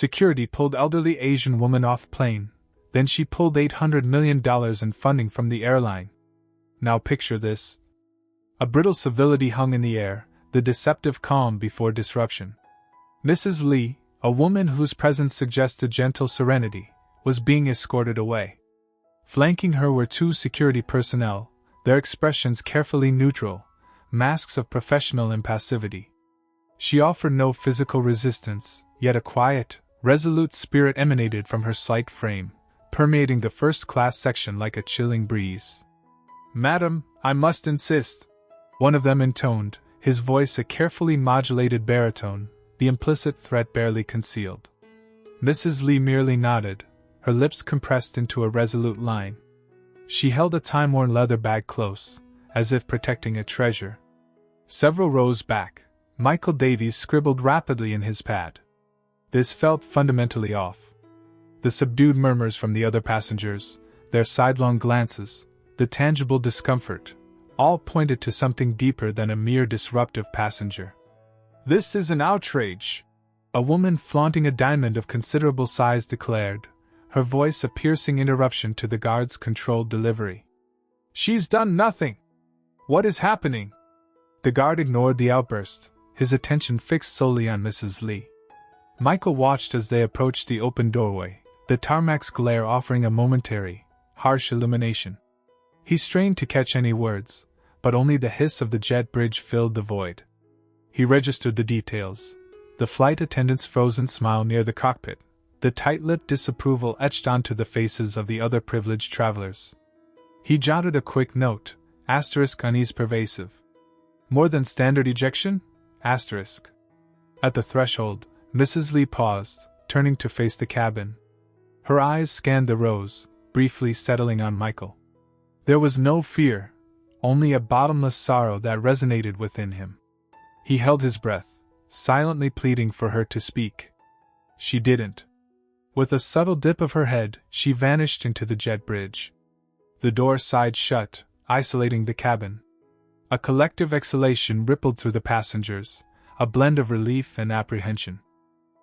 Security pulled elderly Asian woman off plane, then she pulled $800 million in funding from the airline. Now picture this. A brittle civility hung in the air, the deceptive calm before disruption. Mrs. Lee, a woman whose presence suggested gentle serenity, was being escorted away. Flanking her were two security personnel, their expressions carefully neutral, masks of professional impassivity. She offered no physical resistance, yet a quiet, resolute spirit emanated from her slight frame, permeating the first-class section like a chilling breeze. "Madam, I must insist," one of them intoned, his voice a carefully modulated baritone, the implicit threat barely concealed. Mrs. Lee merely nodded, her lips compressed into a resolute line. She held a time-worn leather bag close, as if protecting a treasure. Several rows back, Michael Davies scribbled rapidly in his pad. This felt fundamentally off. The subdued murmurs from the other passengers, their sidelong glances, the tangible discomfort, all pointed to something deeper than a mere disruptive passenger. "This is an outrage," a woman flaunting a diamond of considerable size declared, her voice a piercing interruption to the guard's controlled delivery. "She's done nothing! What is happening?" The guard ignored the outburst, his attention fixed solely on Mrs. Lee. Michael watched as they approached the open doorway, the tarmac's glare offering a momentary, harsh illumination. He strained to catch any words, but only the hiss of the jet bridge filled the void. He registered the details: the flight attendant's frozen smile near the cockpit, the tight-lipped disapproval etched onto the faces of the other privileged travelers. He jotted a quick note, unease pervasive. "More than standard ejection? At the threshold, Mrs. Lee paused, turning to face the cabin. Her eyes scanned the rows, briefly settling on Michael. There was no fear, only a bottomless sorrow that resonated within him. He held his breath, silently pleading for her to speak. She didn't. With a subtle dip of her head, she vanished into the jet bridge. The door sighed shut, isolating the cabin. A collective exhalation rippled through the passengers, a blend of relief and apprehension.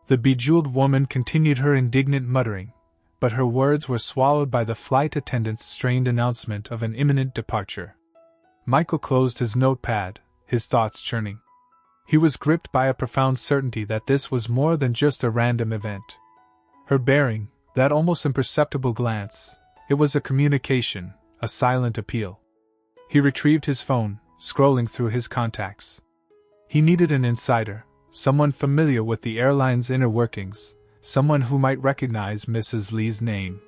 The bejeweled woman continued her indignant muttering, but her words were swallowed by the flight attendant's strained announcement of an imminent departure. Michael closed his notepad, his thoughts churning. He was gripped by a profound certainty that this was more than just a random event. Her bearing, that almost imperceptible glance, it was a communication, a silent appeal. He retrieved his phone, scrolling through his contacts. He needed an insider, someone familiar with the airline's inner workings, someone who might recognize Mrs. Lee's name.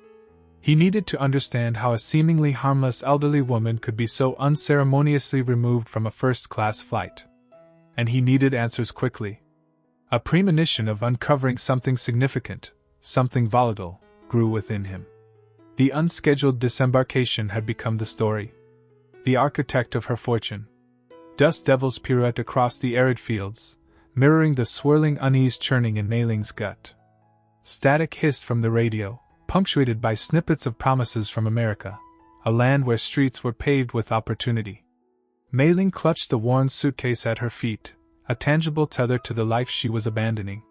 He needed to understand how a seemingly harmless elderly woman could be so unceremoniously removed from a first-class flight. And he needed answers quickly. A premonition of uncovering something significant, something volatile, grew within him. The unscheduled disembarkation had become the story. The architect of her fortune. Dust devils pirouette across the arid fields, mirroring the swirling unease churning in Mei-Ling's gut. Static hissed from the radio, punctuated by snippets of promises from America, a land where streets were paved with opportunity. Mei-Ling clutched the worn suitcase at her feet, a tangible tether to the life she was abandoning.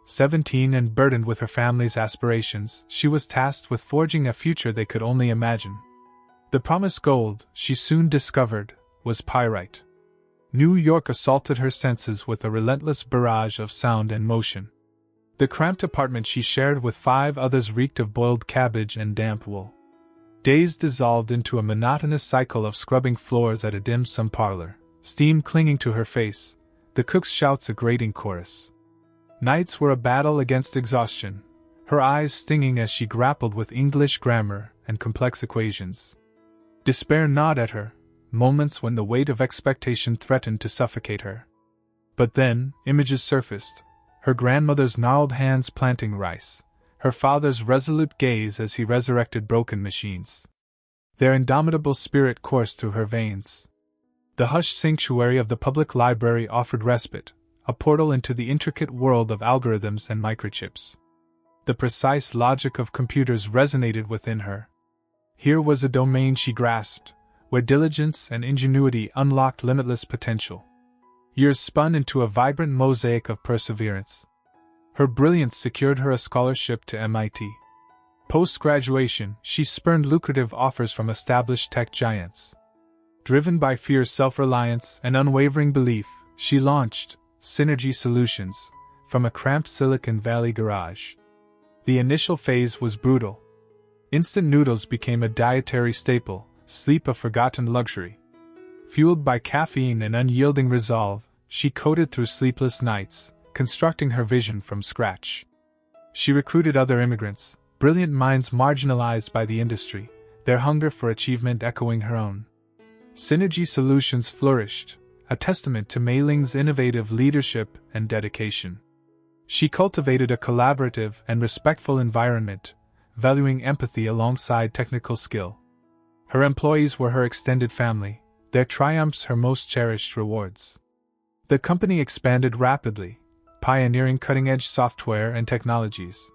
17 and burdened with her family's aspirations, she was tasked with forging a future they could only imagine. The promised gold, she soon discovered, was pyrite. New York assaulted her senses with a relentless barrage of sound and motion. The cramped apartment she shared with 5 others reeked of boiled cabbage and damp wool. Days dissolved into a monotonous cycle of scrubbing floors at a dim sum parlor, steam clinging to her face, the cook's shouts a grating chorus. Nights were a battle against exhaustion, her eyes stinging as she grappled with English grammar and complex equations. Despair gnawed at her, moments when the weight of expectation threatened to suffocate her. But then, images surfaced, her grandmother's gnarled hands planting rice, her father's resolute gaze as he resurrected broken machines. Their indomitable spirit coursed through her veins. The hushed sanctuary of the public library offered respite, a portal into the intricate world of algorithms and microchips. The precise logic of computers resonated within her. Here was a domain she grasped, where diligence and ingenuity unlocked limitless potential. Years spun into a vibrant mosaic of perseverance. Her brilliance secured her a scholarship to MIT. Post-graduation, she spurned lucrative offers from established tech giants. Driven by fierce self-reliance and unwavering belief, she launched Synergy Solutions from a cramped Silicon Valley garage. The initial phase was brutal. Instant noodles became a dietary staple, sleep a forgotten luxury. Fueled by caffeine and unyielding resolve, she coded through sleepless nights, constructing her vision from scratch. She recruited other immigrants, brilliant minds marginalized by the industry, their hunger for achievement echoing her own. Synergy Solutions flourished, a testament to Mei-Ling's innovative leadership and dedication. She cultivated a collaborative and respectful environment, valuing empathy alongside technical skill. Her employees were her extended family, their triumphs her most cherished rewards. The company expanded rapidly, pioneering cutting-edge software and technologies.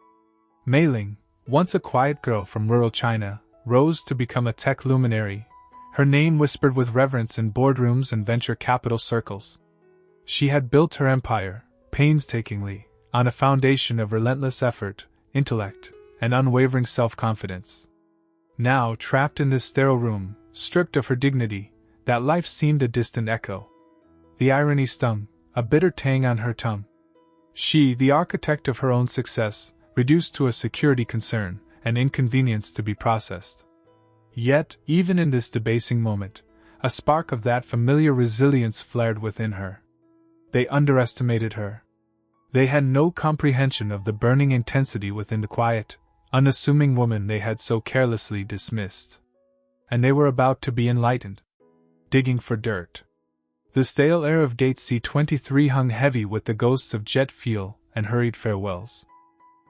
Mei-Ling, once a quiet girl from rural China, rose to become a tech luminary, her name whispered with reverence in boardrooms and venture capital circles. She had built her empire, painstakingly, on a foundation of relentless effort, intellect, and unwavering self-confidence. Now, trapped in this sterile room, stripped of her dignity, that life seemed a distant echo. The irony stung, a bitter tang on her tongue. She, the architect of her own success, reduced to a security concern, an inconvenience to be processed. Yet, even in this debasing moment, a spark of that familiar resilience flared within her. They underestimated her. They had no comprehension of the burning intensity within the quiet, unassuming woman they had so carelessly dismissed. And they were about to be enlightened. Digging for dirt. The stale air of Gate C-23 hung heavy with the ghosts of jet fuel and hurried farewells.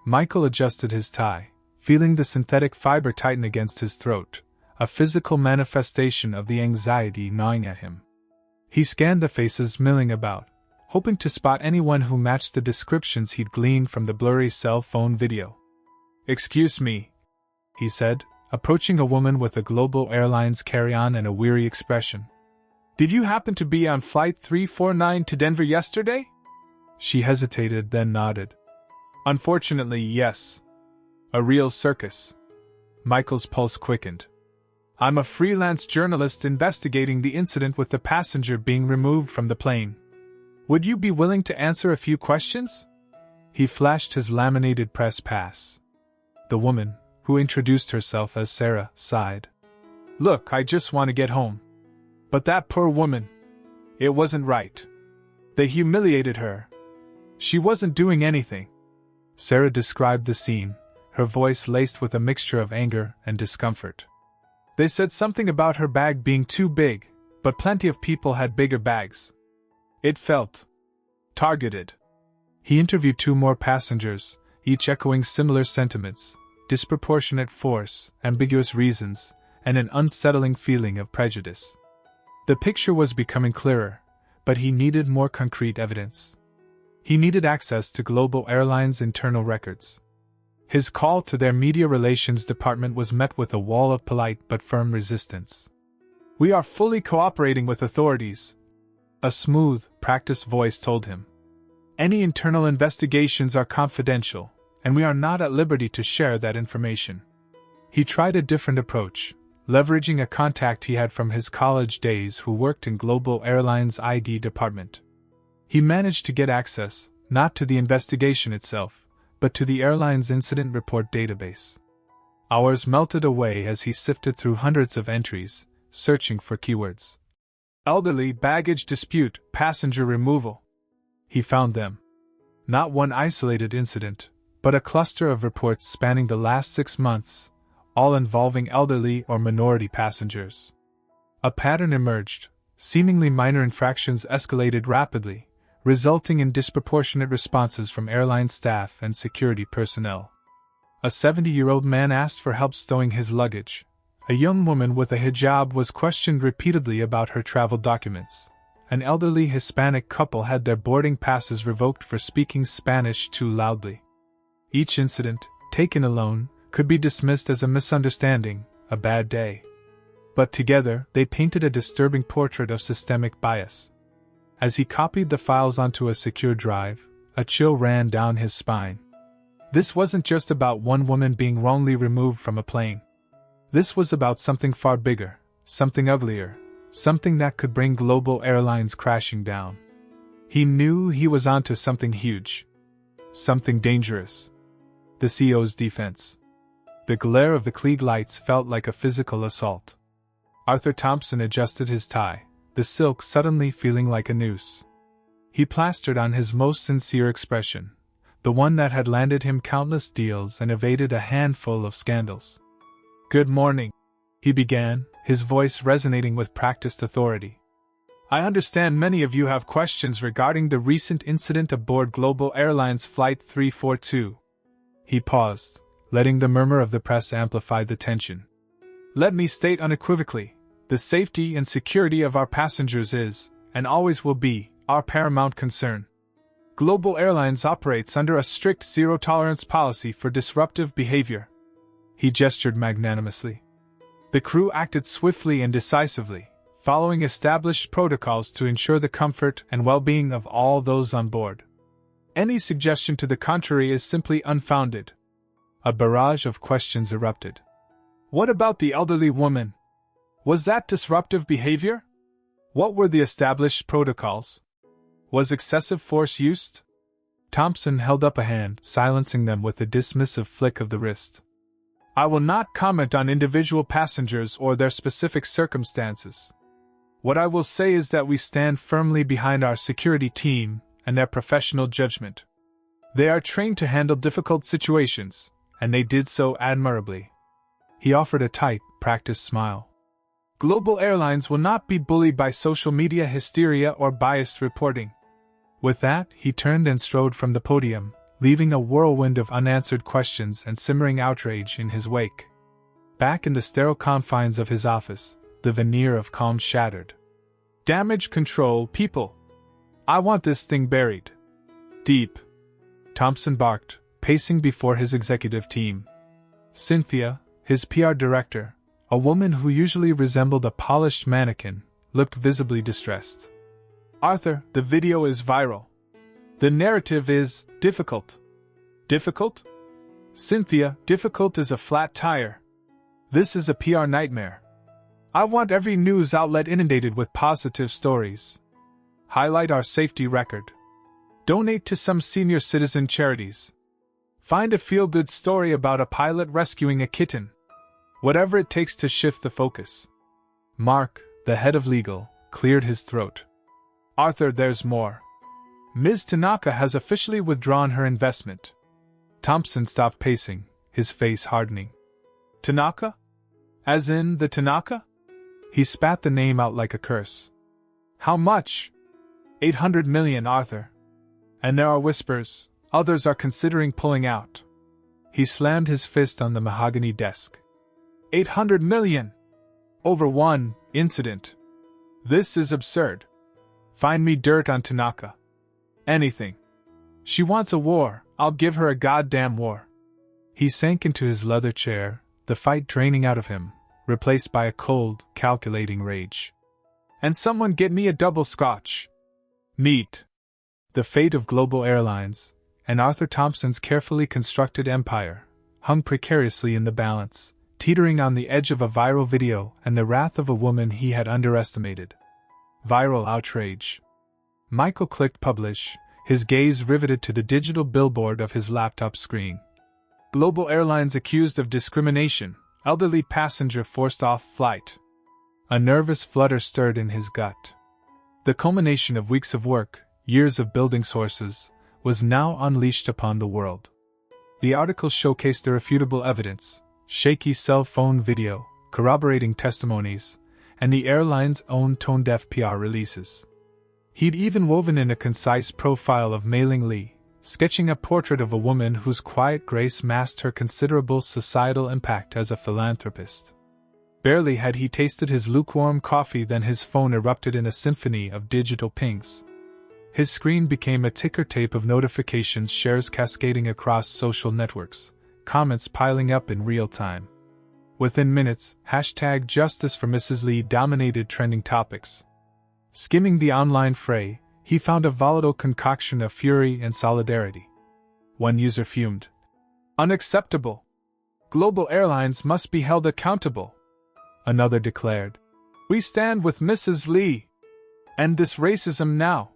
Michael adjusted his tie, feeling the synthetic fiber tighten against his throat, a physical manifestation of the anxiety gnawing at him. He scanned the faces milling about, hoping to spot anyone who matched the descriptions he'd gleaned from the blurry cell phone video. "Excuse me," he said, approaching a woman with a Global Airlines carry-on and a weary expression. "Did you happen to be on Flight 349 to Denver yesterday?" She hesitated, then nodded. "Unfortunately, yes. A real circus." Michael's pulse quickened. "I'm a freelance journalist investigating the incident with the passenger being removed from the plane. Would you be willing to answer a few questions?" He flashed his laminated press pass. The woman, who introduced herself as Sarah, sighed. "Look, I just want to get home. But that poor woman. It wasn't right. They humiliated her. She wasn't doing anything." Sarah described the scene, her voice laced with a mixture of anger and discomfort. "They said something about her bag being too big, but plenty of people had bigger bags. It felt targeted." He interviewed 2 more passengers, each echoing similar sentiments: disproportionate force, ambiguous reasons, and an unsettling feeling of prejudice. The picture was becoming clearer, but he needed more concrete evidence. He needed access to Global Airlines' internal records. His call to their media relations department was met with a wall of polite but firm resistance. "We are fully cooperating with authorities," a smooth, practiced voice told him. "Any internal investigations are confidential, and we are not at liberty to share that information." He tried a different approach, leveraging a contact he had from his college days who worked in Global Airlines' ID department. He managed to get access, not to the investigation itself, but to the airline's incident report database. Hours melted away as he sifted through hundreds of entries, searching for keywords. Elderly baggage dispute, passenger removal. He found them. Not one isolated incident, but a cluster of reports spanning the last 6 months, all involving elderly or minority passengers. A pattern emerged. Seemingly minor infractions escalated rapidly, resulting in disproportionate responses from airline staff and security personnel. A 70-year-old man asked for help stowing his luggage. A young woman with a hijab was questioned repeatedly about her travel documents. An elderly Hispanic couple had their boarding passes revoked for speaking Spanish too loudly. Each incident, taken alone, could be dismissed as a misunderstanding, a bad day. But together, they painted a disturbing portrait of systemic bias. As he copied the files onto a secure drive, A chill ran down his spine. This wasn't just about one woman being wrongly removed from a plane. This was about something far bigger, something uglier, something that could bring Global Airlines crashing down. He knew he was onto something huge. Something dangerous. The CEO's defense. The glare of the Klieg lights felt like a physical assault. Arthur Thompson adjusted his tie, the silk suddenly feeling like a noose. He plastered on his most sincere expression, the one that had landed him countless deals and evaded a handful of scandals. "Good morning," he began, his voice resonating with practiced authority. "I understand many of you have questions regarding the recent incident aboard Global Airlines Flight 342. He paused, letting the murmur of the press amplify the tension. "Let me state unequivocally, the safety and security of our passengers is, and always will be, our paramount concern. Global Airlines operates under a strict zero-tolerance policy for disruptive behavior." He gestured magnanimously. The crew acted swiftly and decisively, following established protocols to ensure the comfort and well-being of all those on board. Any suggestion to the contrary is simply unfounded. A barrage of questions erupted. What about the elderly woman? Was that disruptive behavior? What were the established protocols? Was excessive force used? Thompson held up a hand, silencing them with a dismissive flick of the wrist. "I will not comment on individual passengers or their specific circumstances. What I will say is that we stand firmly behind our security team and their professional judgment. They are trained to handle difficult situations, and they did so admirably." He offered a tight, practiced smile. "Global Airlines will not be bullied by social media hysteria or biased reporting." With that, he turned and strode from the podium, leaving a whirlwind of unanswered questions and simmering outrage in his wake. Back in the sterile confines of his office, the veneer of calm shattered. "Damage control, people! I want this thing buried deep," Thompson barked, pacing before his executive team. Cynthia, his PR director, a woman who usually resembled a polished mannequin, looked visibly distressed. "Arthur, the video is viral. The narrative is difficult." "Difficult?" "Cynthia, difficult is a flat tire. This is a PR nightmare. I want every news outlet inundated with positive stories. Highlight our safety record. Donate to some senior citizen charities. Find a feel-good story about a pilot rescuing a kitten. Whatever it takes to shift the focus." Mark, the head of legal, cleared his throat. "Arthur, there's more. Ms. Tanaka has officially withdrawn her investment." Thompson stopped pacing, his face hardening. "Tanaka? As in the Tanaka?" He spat the name out like a curse. "How much?" $800 million, Arthur. And there are whispers, others are considering pulling out." He slammed his fist on the mahogany desk. $800 million! Over one incident. This is absurd. Find me dirt on Tanaka. Anything. She wants a war, I'll give her a goddamn war." He sank into his leather chair, the fight draining out of him, replaced by a cold, calculating rage. "And someone get me a double scotch." Meet. The fate of Global Airlines, and Arthur Thompson's carefully constructed empire, hung precariously in the balance, teetering on the edge of a viral video and the wrath of a woman he had underestimated. Viral outrage. Michael clicked publish, his gaze riveted to the digital billboard of his laptop screen. Global Airlines accused of discrimination, elderly passenger forced off flight. A nervous flutter stirred in his gut. The culmination of weeks of work, years of building sources, was now unleashed upon the world. The article showcased irrefutable evidence, shaky cell phone video, corroborating testimonies, and the airline's own tone-deaf PR releases. He'd even woven in a concise profile of Mei-Ling Lee, sketching a portrait of a woman whose quiet grace masked her considerable societal impact as a philanthropist. Barely had he tasted his lukewarm coffee than his phone erupted in a symphony of digital pings. His screen became a ticker tape of notifications, shares cascading across social networks, comments piling up in real time. Within minutes, #Justice for Mrs. Lee dominated trending topics. Skimming the online fray, he found a volatile concoction of fury and solidarity. One user fumed. "Unacceptable! Global Airlines must be held accountable." Another declared, "We stand with Mrs. Lee. End this racism now."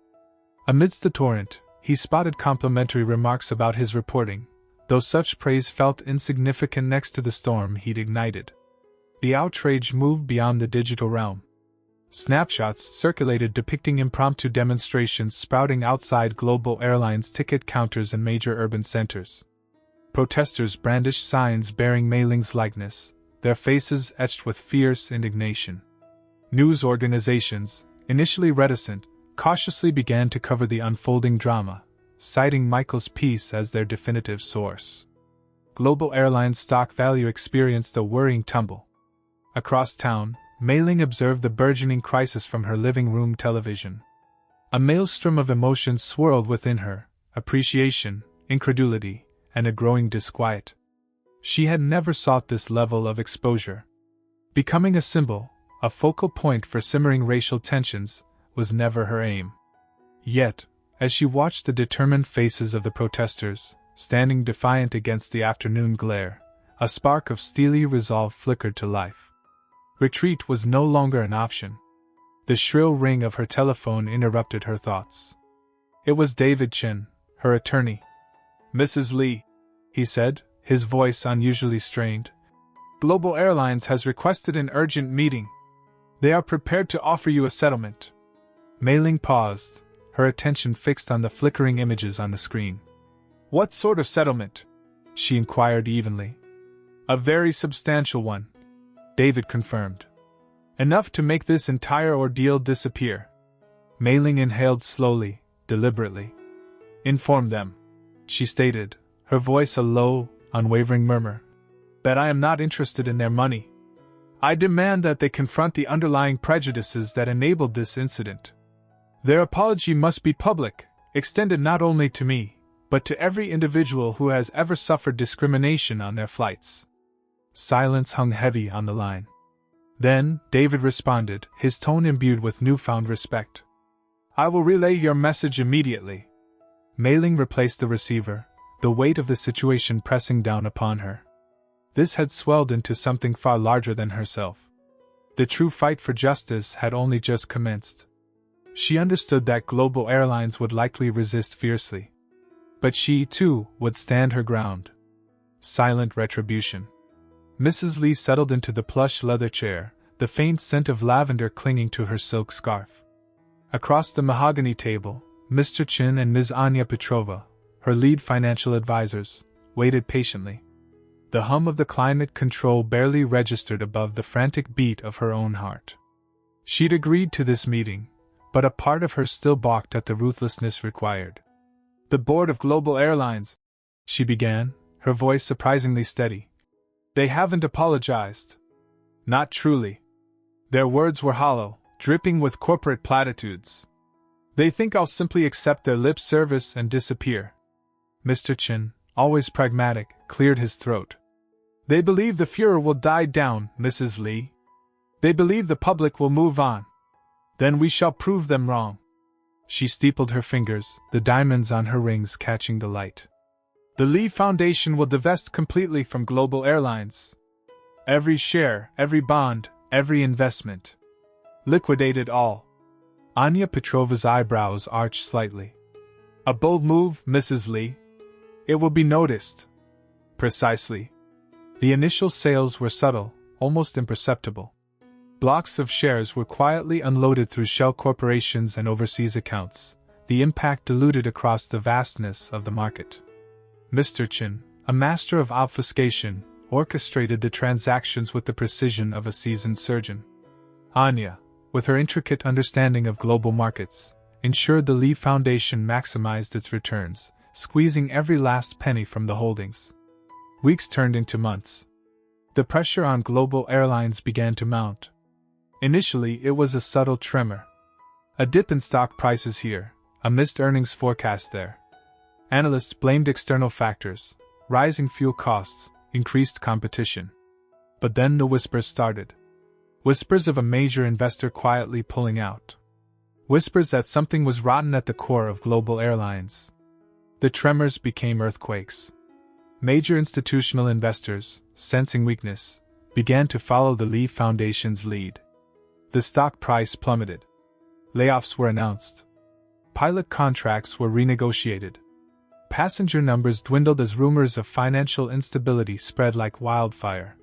Amidst the torrent, he spotted complimentary remarks about his reporting, though such praise felt insignificant next to the storm he'd ignited. The outrage moved beyond the digital realm. Snapshots circulated depicting impromptu demonstrations sprouting outside Global Airlines ticket counters in major urban centers. Protesters brandished signs bearing Mei-Ling's likeness, their faces etched with fierce indignation. News organizations, initially reticent, cautiously began to cover the unfolding drama, citing Michael's piece as their definitive source. Global Airlines stock value experienced a worrying tumble. Across town, Mei-Ling observed the burgeoning crisis from her living room television. A maelstrom of emotions swirled within her: appreciation, incredulity, and a growing disquiet. She had never sought this level of exposure. Becoming a symbol, a focal point for simmering racial tensions, was never her aim. Yet, as she watched the determined faces of the protesters, standing defiant against the afternoon glare, a spark of steely resolve flickered to life. Retreat was no longer an option. The shrill ring of her telephone interrupted her thoughts. It was David Chin, her attorney. "Mrs. Lee," he said, his voice unusually strained, "Global Airlines has requested an urgent meeting. They are prepared to offer you a settlement." Mei-Ling paused, her attention fixed on the flickering images on the screen. "What sort of settlement?" she inquired evenly. "A very substantial one," David confirmed. "Enough to make this entire ordeal disappear." Mei-Ling inhaled slowly, deliberately. "Inform them," she stated, her voice a low, unwavering murmur, "that I am not interested in their money. I demand that they confront the underlying prejudices that enabled this incident. Their apology must be public, extended not only to me, but to every individual who has ever suffered discrimination on their flights." Silence hung heavy on the line. Then, David responded, his tone imbued with newfound respect. "I will relay your message immediately." Mei-Ling replaced the receiver, the weight of the situation pressing down upon her. This had swelled into something far larger than herself. The true fight for justice had only just commenced. She understood that Global Airlines would likely resist fiercely. But she, too, would stand her ground. Silent retribution. Mrs. Lee settled into the plush leather chair, the faint scent of lavender clinging to her silk scarf. Across the mahogany table, Mr. Chin and Ms. Anya Petrova, her lead financial advisors, waited patiently. The hum of the climate control barely registered above the frantic beat of her own heart. She'd agreed to this meeting, but a part of her still balked at the ruthlessness required. "The board of Global Airlines," she began, her voice surprisingly steady. "They haven't apologized. Not truly. Their words were hollow, dripping with corporate platitudes. They think I'll simply accept their lip service and disappear." Mr. Chin, always pragmatic, cleared his throat. "They believe the furor will die down, Mrs. Lee. They believe the public will move on. Then we shall prove them wrong." She steepled her fingers, the diamonds on her rings catching the light. "The Lee Foundation will divest completely from Global Airlines. Every share, every bond, every investment. Liquidate it all." Anya Petrova's eyebrows arched slightly. "A bold move, Mrs. Lee. It will be noticed." "Precisely." The initial sales were subtle, almost imperceptible. Blocks of shares were quietly unloaded through shell corporations and overseas accounts, the impact diluted across the vastness of the market. Mr. Chin, a master of obfuscation, orchestrated the transactions with the precision of a seasoned surgeon. Anya, with her intricate understanding of global markets, ensured the Lee Foundation maximized its returns, squeezing every last penny from the holdings. Weeks turned into months. The pressure on Global Airlines began to mount. Initially, it was a subtle tremor. A dip in stock prices here, a missed earnings forecast there. Analysts blamed external factors, rising fuel costs, increased competition. But then the whispers started. Whispers of a major investor quietly pulling out. Whispers that something was rotten at the core of Global Airlines. The tremors became earthquakes. Major institutional investors, sensing weakness, began to follow the Lee Foundation's lead. The stock price plummeted. Layoffs were announced. Pilot contracts were renegotiated. Passenger numbers dwindled as rumors of financial instability spread like wildfire.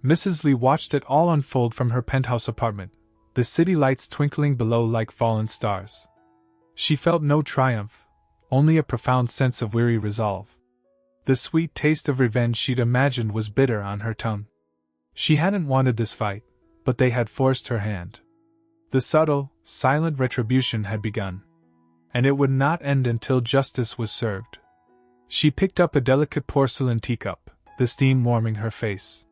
Mrs. Lee watched it all unfold from her penthouse apartment, the city lights twinkling below like fallen stars. She felt no triumph, only a profound sense of weary resolve. The sweet taste of revenge she'd imagined was bitter on her tongue. She hadn't wanted this fight, but they had forced her hand. The subtle, silent retribution had begun. And it would not end until justice was served. She picked up a delicate porcelain teacup, the steam warming her face.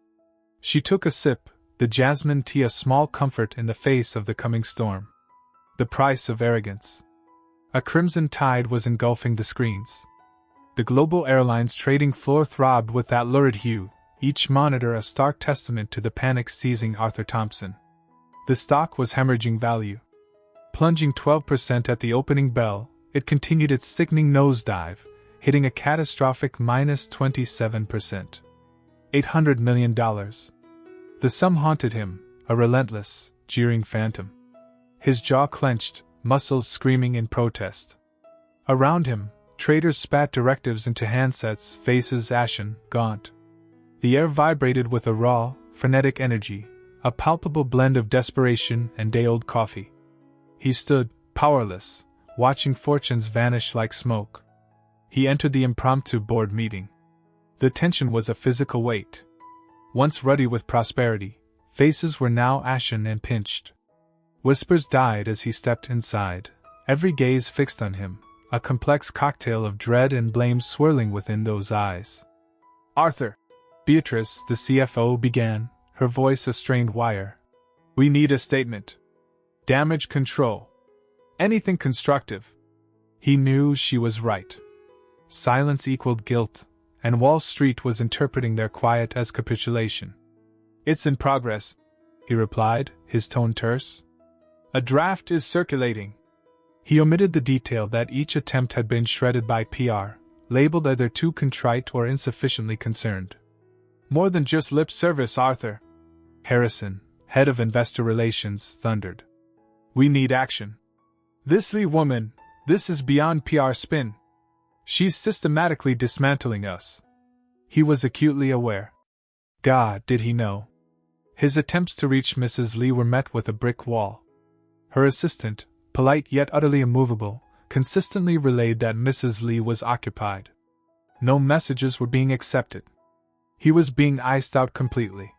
She took a sip, the jasmine tea a small comfort in the face of the coming storm. The price of arrogance. A crimson tide was engulfing the screens. The Global Airlines trading floor throbbed with that lurid hue, each monitor a stark testament to the panic seizing Arthur Thompson. The stock was hemorrhaging value. Plunging 12% at the opening bell, it continued its sickening nosedive, hitting a catastrophic minus 27%. $800 million. The sum haunted him, a relentless, jeering phantom. His jaw clenched, muscles screaming in protest. Around him, traders spat directives into handsets, faces ashen, gaunt. The air vibrated with a raw, frenetic energy, a palpable blend of desperation and day-old coffee. He stood, powerless, watching fortunes vanish like smoke. He entered the impromptu board meeting. The tension was a physical weight. Once ruddy with prosperity, faces were now ashen and pinched. Whispers died as he stepped inside, every gaze fixed on him, a complex cocktail of dread and blame swirling within those eyes. "Arthur," Beatrice, the CFO, began, her voice a strained wire. "We need a statement. Damage control. Anything constructive." He knew she was right. Silence equaled guilt, and Wall Street was interpreting their quiet as capitulation. "It's in progress," he replied, his tone terse. "A draft is circulating." He omitted the detail that each attempt had been shredded by PR, labeled either too contrite or insufficiently concerned. "More than just lip service, Arthur," Harrison, head of investor relations, thundered. "We need action. This Lee woman, this is beyond PR spin. She's systematically dismantling us." He was acutely aware. God, did he know? His attempts to reach Mrs. Lee were met with a brick wall. Her assistant, polite yet utterly immovable, consistently relayed that Mrs. Lee was occupied. No messages were being accepted. He was being iced out completely.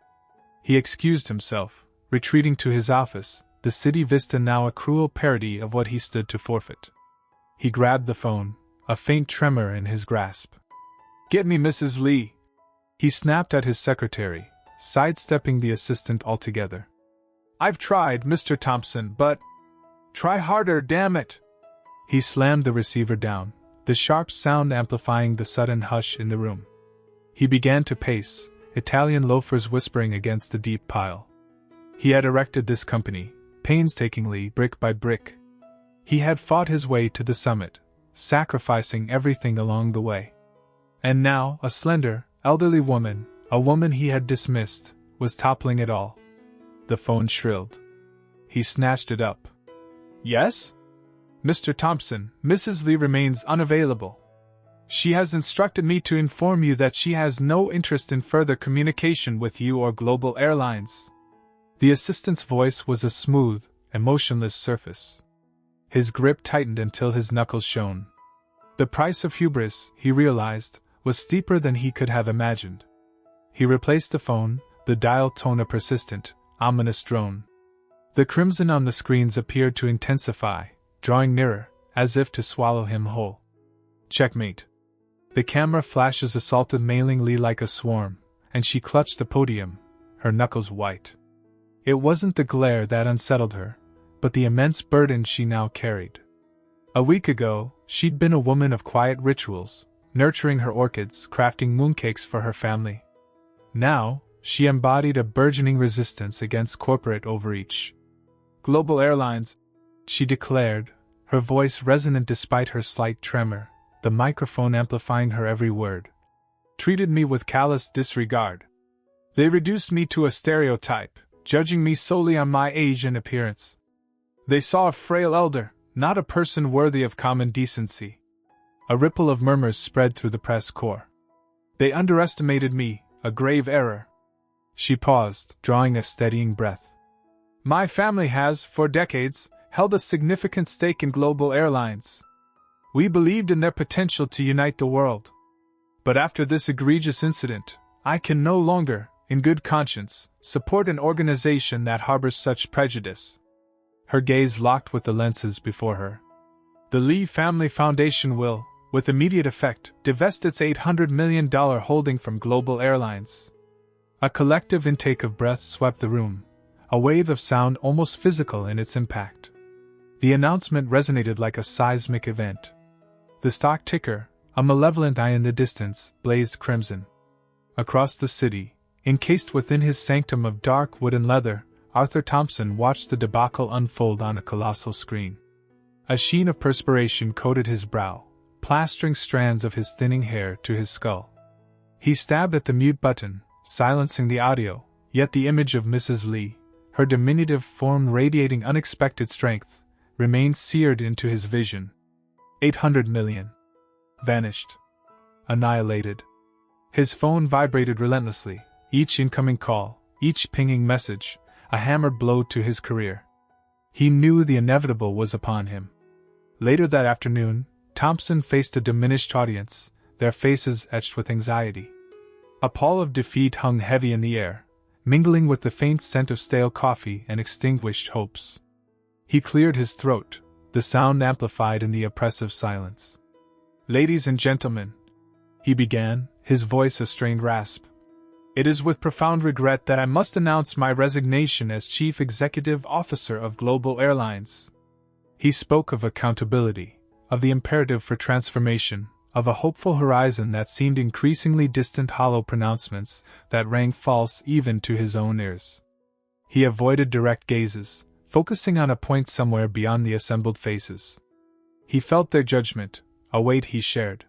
He excused himself, retreating to his office, the city vista now a cruel parody of what he stood to forfeit. He grabbed the phone, a faint tremor in his grasp. "Get me Mrs. Lee," he snapped at his secretary, sidestepping the assistant altogether. "I've tried, Mr. Thompson, but—" "Try harder, damn it!" He slammed the receiver down, the sharp sound amplifying the sudden hush in the room. He began to pace, Italian loafers whispering against the deep pile. He had erected this company, painstakingly, brick by brick. He had fought his way to the summit, sacrificing everything along the way. And now, a slender, elderly woman, a woman he had dismissed, was toppling it all. The phone shrilled. He snatched it up. "Yes? Mr. Thompson, Mrs. Lee remains unavailable. She has instructed me to inform you that she has no interest in further communication with you or Global Airlines." The assistant's voice was a smooth, emotionless surface. His grip tightened until his knuckles shone. The price of hubris, he realized, was steeper than he could have imagined. He replaced the phone, the dial tone a persistent, ominous drone. The crimson on the screens appeared to intensify, drawing nearer, as if to swallow him whole. Checkmate. The camera flashes assaulted Mei-Ling Lee like a swarm, and she clutched the podium, her knuckles white. It wasn't the glare that unsettled her, but the immense burden she now carried. A week ago, she'd been a woman of quiet rituals, nurturing her orchids, crafting mooncakes for her family. Now, she embodied a burgeoning resistance against corporate overreach. "Global Airlines," she declared, her voice resonant despite her slight tremor, the microphone amplifying her every word. Treated me with callous disregard. They reduced me to a stereotype, judging me solely on my age and appearance. They saw a frail elder, not a person worthy of common decency. A ripple of murmurs spread through the press corps. They underestimated me, a grave error. She paused, drawing a steadying breath. My family has, for decades, held a significant stake in Global Airlines. We believed in their potential to unite the world. But after this egregious incident, I can no longer, in good conscience, support an organization that harbors such prejudice. Her gaze locked with the lenses before her. The Lee Family Foundation will, with immediate effect, divest its $800 million holding from Global Airlines. A collective intake of breath swept the room, a wave of sound almost physical in its impact. The announcement resonated like a seismic event. The stock ticker, a malevolent eye in the distance, blazed crimson. Across the city, encased within his sanctum of dark wood and leather, Arthur Thompson watched the debacle unfold on a colossal screen. A sheen of perspiration coated his brow, plastering strands of his thinning hair to his skull. He stabbed at the mute button, silencing the audio, yet the image of Mrs. Lee, her diminutive form radiating unexpected strength, remained seared into his vision. 800 million. Vanished. Annihilated. His phone vibrated relentlessly, each incoming call, each pinging message, a hammer blow to his career. He knew the inevitable was upon him. Later that afternoon, Thompson faced a diminished audience, their faces etched with anxiety. A pall of defeat hung heavy in the air, mingling with the faint scent of stale coffee and extinguished hopes. He cleared his throat, the sound amplified in the oppressive silence. Ladies and gentlemen, he began, his voice a strained rasp. It is with profound regret that I must announce my resignation as Chief Executive Officer of Global Airlines. He spoke of accountability, of the imperative for transformation, of a hopeful horizon that seemed increasingly distant, hollow pronouncements that rang false even to his own ears. He avoided direct gazes, focusing on a point somewhere beyond the assembled faces. He felt their judgment, a weight he shared.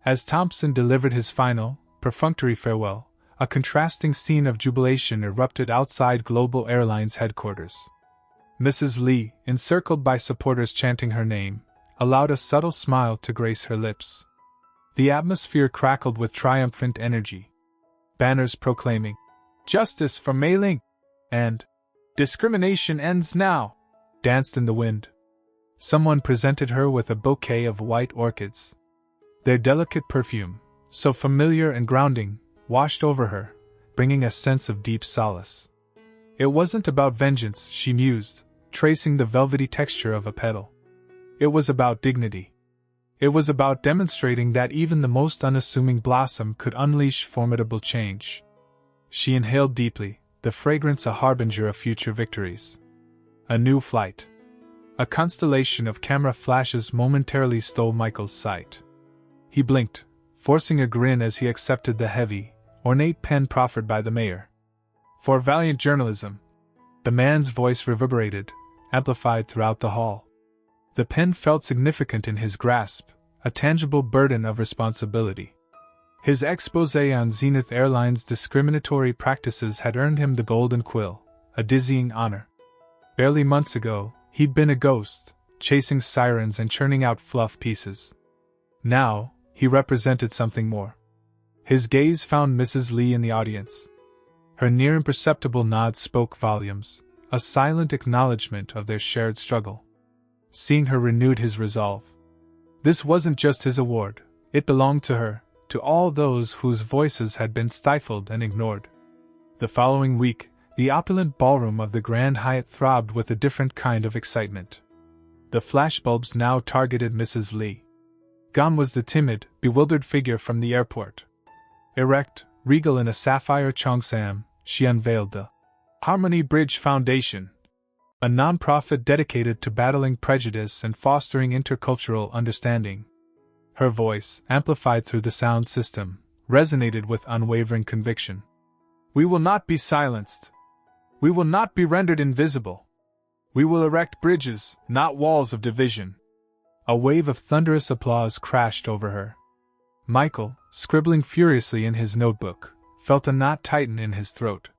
As Thompson delivered his final, perfunctory farewell, a contrasting scene of jubilation erupted outside Global Airlines headquarters. Mrs. Lee, encircled by supporters chanting her name, allowed a subtle smile to grace her lips. The atmosphere crackled with triumphant energy. Banners proclaiming, "Justice for Mei-Ling!" and "Discrimination ends now!" danced in the wind. Someone presented her with a bouquet of white orchids. Their delicate perfume, so familiar and grounding, washed over her, bringing a sense of deep solace. It wasn't about vengeance, she mused, tracing the velvety texture of a petal. It was about dignity. It was about demonstrating that even the most unassuming blossom could unleash formidable change. She inhaled deeply, the fragrance a harbinger of future victories. A new flight. A constellation of camera flashes momentarily stole Michael's sight. He blinked, forcing a grin as he accepted the heavy, ornate pen proffered by the mayor. "For valiant journalism." The man's voice reverberated, amplified throughout the hall. The pen felt significant in his grasp, a tangible burden of responsibility. His exposé on Zenith Airlines' discriminatory practices had earned him the Golden Quill, a dizzying honor. Barely months ago, he'd been a ghost, chasing sirens and churning out fluff pieces. Now, he represented something more. His gaze found Mrs. Lee in the audience. Her near imperceptible nod spoke volumes, a silent acknowledgement of their shared struggle. Seeing her renewed his resolve. This wasn't just his award, it belonged to her, to all those whose voices had been stifled and ignored. The following week, the opulent ballroom of the Grand Hyatt throbbed with a different kind of excitement. The flashbulbs now targeted Mrs. Lee. Gone was the timid, bewildered figure from the airport. Erect, regal in a sapphire cheongsam, she unveiled the Harmony Bridge Foundation, a non-profit dedicated to battling prejudice and fostering intercultural understanding. Her voice, amplified through the sound system, resonated with unwavering conviction. "We will not be silenced. We will not be rendered invisible. We will erect bridges, not walls of division. A wave of thunderous applause crashed over her. Michael, scribbling furiously in his notebook, felt a knot tighten in his throat.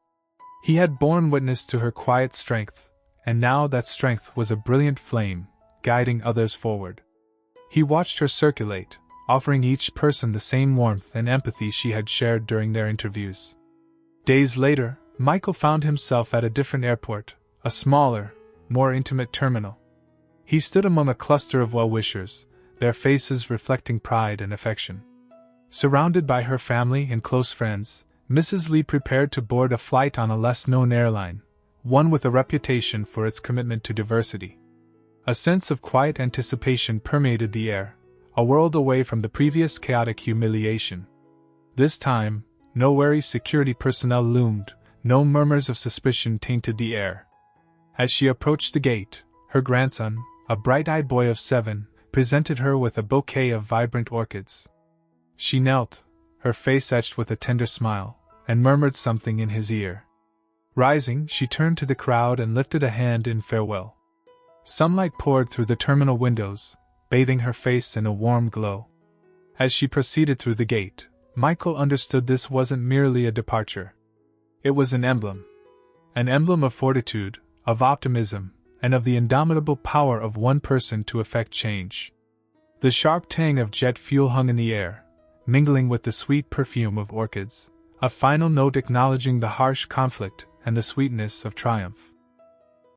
He had borne witness to her quiet strength, and now that strength was a brilliant flame, guiding others forward. He watched her circulate, offering each person the same warmth and empathy she had shared during their interviews. Days later, Michael found himself at a different airport, a smaller, more intimate terminal. He stood among a cluster of well-wishers, their faces reflecting pride and affection. Surrounded by her family and close friends, Mrs. Lee prepared to board a flight on a less-known airline, one with a reputation for its commitment to diversity. A sense of quiet anticipation permeated the air, a world away from the previous chaotic humiliation. This time, no wary security personnel loomed, no murmurs of suspicion tainted the air. As she approached the gate, her grandson, a bright-eyed boy of 7, presented her with a bouquet of vibrant orchids. She knelt, her face etched with a tender smile, and murmured something in his ear. Rising, she turned to the crowd and lifted a hand in farewell. Sunlight poured through the terminal windows, bathing her face in a warm glow. As she proceeded through the gate, Michael understood this wasn't merely a departure. It was an emblem of fortitude, of optimism, and of the indomitable power of one person to effect change. The sharp tang of jet fuel hung in the air, mingling with the sweet perfume of orchids, a final note acknowledging the harsh conflict and the sweetness of triumph.